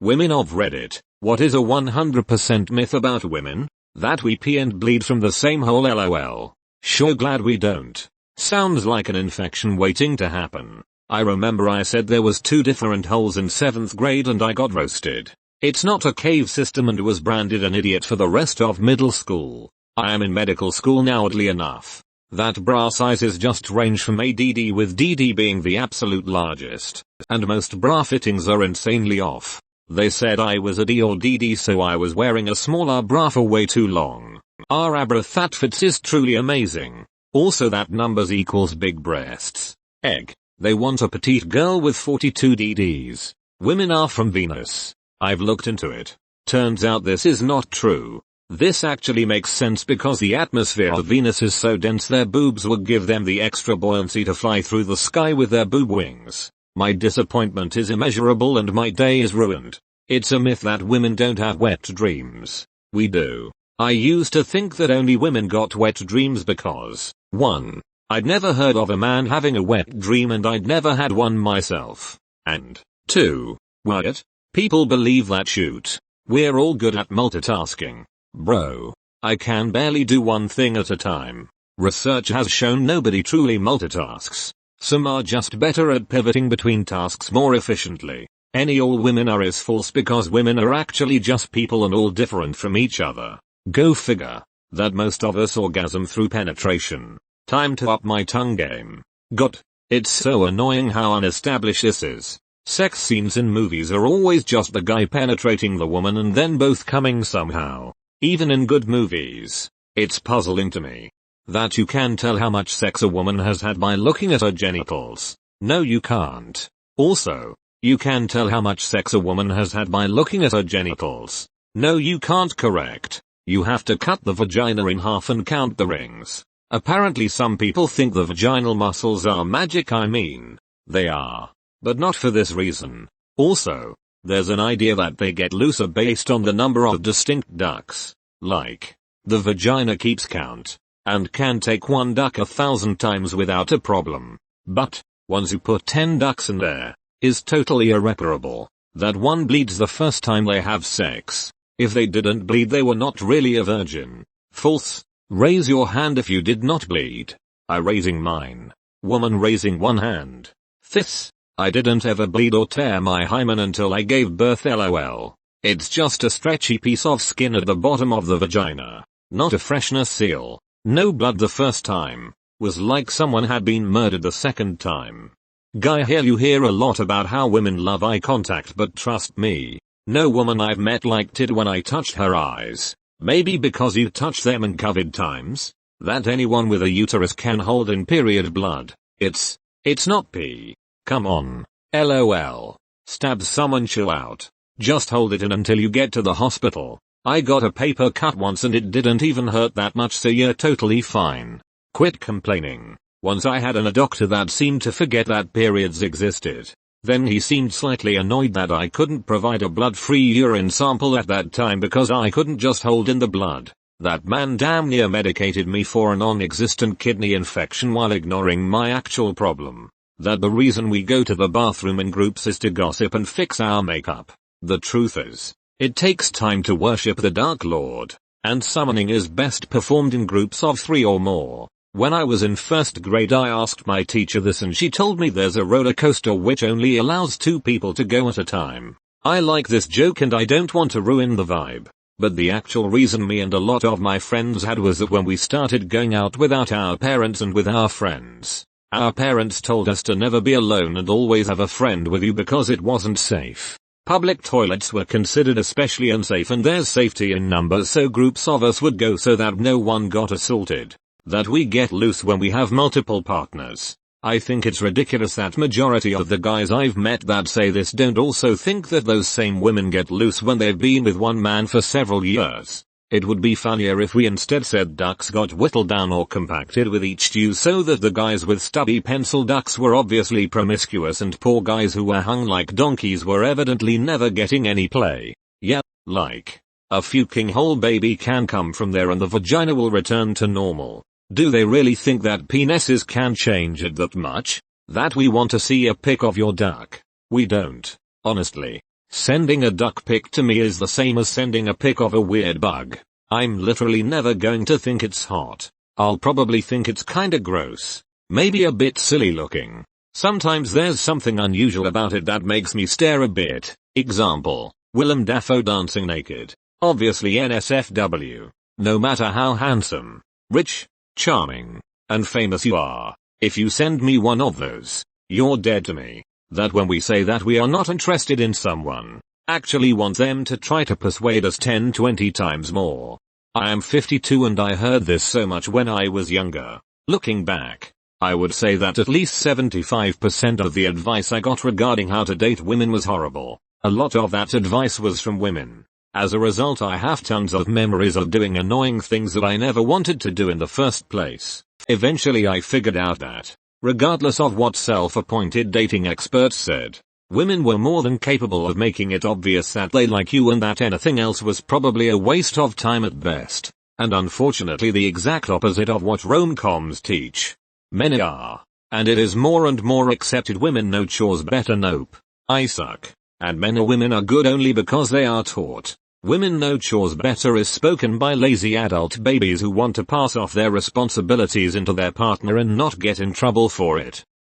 Women of Reddit, what is a 100% myth about women? That we pee and bleed from the same hole, lol. Sure glad we don't. Sounds like an infection waiting to happen. I remember I said there was 2 different holes in 7th grade and I got roasted. It's not a cave system and was branded an idiot for the rest of middle school. I am in medical school now, oddly enough. That bra sizes just range from ADD, with DD being the absolute largest. And most bra fittings are insanely off. They said I was a D or DD, so I was wearing a smaller bra for way too long. Abra that fits is truly amazing. Also that numbers equals big breasts. Egg. They want a petite girl with 42 DDs. Women are from Venus. I've looked into it. Turns out this is not true. This actually makes sense because the atmosphere of Venus is so dense their boobs would give them the extra buoyancy to fly through the sky with their boob wings. My disappointment is immeasurable and my day is ruined. It's a myth that women don't have wet dreams. We do. I used to think that only women got wet dreams because 1. I'd never heard of a man having a wet dream and I'd never had one myself. And 2. What? People believe that shoot. We're all good at multitasking. Bro. I can barely do one thing at a time. Research has shown nobody truly multitasks. Some are just better at pivoting between tasks more efficiently. Any all women are is false because women are actually just people and all different from each other. Go figure. That most of us orgasm through penetration. Time to up my tongue game. God. It's so annoying how unestablished this is. Sex scenes in movies are always just the guy penetrating the woman and then both coming somehow. Even in good movies. It's puzzling to me that you can tell how much sex a woman has had by looking at her genitals. No, you can't. Also, you can tell how much sex a woman has had by looking at her genitals. No, you can't. Correct. You have to cut the vagina in half and count the rings. Apparently some people think the vaginal muscles are magic. I mean, they are. But not for this reason. Also, there's an idea that they get looser based on the number of distinct ducts. Like, the vagina keeps count and can take one duck 1,000 times without a problem. But, once you put 10 ducks in there, is totally irreparable. That one bleeds the first time they have sex. If they didn't bleed, they were not really a virgin. False. Raise your hand if you did not bleed. I raising mine. Woman raising one hand. This. I didn't ever bleed or tear my hymen until I gave birth, lol. It's just a stretchy piece of skin at the bottom of the vagina. Not a freshness seal. No blood the first time. Was like someone had been murdered the second time. Guy, here you hear a lot about how women love eye contact, but trust me, no woman I've met liked it when I touched her eyes. Maybe because you touched them in COVID times? That anyone with a uterus can hold in period blood. It's not pee. Come on. LOL. Stab someone, chill out. Just hold it in until you get to the hospital. I got a paper cut once and it didn't even hurt that much, so you're totally fine. Quit complaining. Once I had a doctor that seemed to forget that periods existed. Then he seemed slightly annoyed that I couldn't provide a blood-free urine sample at that time because I couldn't just hold in the blood. That man damn near medicated me for a non-existent kidney infection while ignoring my actual problem. That the reason we go to the bathroom in groups is to gossip and fix our makeup. The truth is, it takes time to worship the Dark Lord, and summoning is best performed in groups of 3 or more. When I was in 1st grade I asked my teacher this and she told me there's a roller coaster which only allows 2 people to go at a time. I like this joke and I don't want to ruin the vibe. But the actual reason me and a lot of my friends had was that when we started going out without our parents and with our friends, our parents told us to never be alone and always have a friend with you because it wasn't safe. Public toilets were considered especially unsafe and there's safety in numbers, so groups of us would go so that no one got assaulted. That we get loose when we have multiple partners. I think it's ridiculous that majority of the guys I've met that say this don't also think that those same women get loose when they've been with one man for several years. It would be funnier if we instead said ducks got whittled down or compacted with each stew, so that the guys with stubby pencil ducks were obviously promiscuous and poor guys who were hung like donkeys were evidently never getting any play. Yeah, like, a fucking whole baby can come from there and the vagina will return to normal. Do they really think that penises can change it that much? That we want to see a pic of your duck? We don't. Honestly. Sending a duck pic to me is the same as sending a pic of a weird bug. I'm literally never going to think it's hot. I'll probably think it's kinda gross. Maybe a bit silly looking. Sometimes there's something unusual about it that makes me stare a bit. Example, Willem Dafoe dancing naked. Obviously NSFW. No matter how handsome, rich, charming, and famous you are, if you send me one of those, you're dead to me. That when we say that we are not interested in someone, actually want them to try to persuade us 10-20 times more. I am 52 and I heard this so much when I was younger. Looking back, I would say that at least 75% of the advice I got regarding how to date women was horrible. A lot of that advice was from women. As a result, I have tons of memories of doing annoying things that I never wanted to do in the first place. Eventually I figured out that, regardless of what self-appointed dating experts said, women were more than capable of making it obvious that they like you and that anything else was probably a waste of time at best. And unfortunately the exact opposite of what rom-coms teach. Men are. And it is more and more accepted women know chores better. Nope. I suck. And men or women are good only because they are taught. Women know chores better is spoken by lazy adult babies who want to pass off their responsibilities into their partner and not get in trouble for it.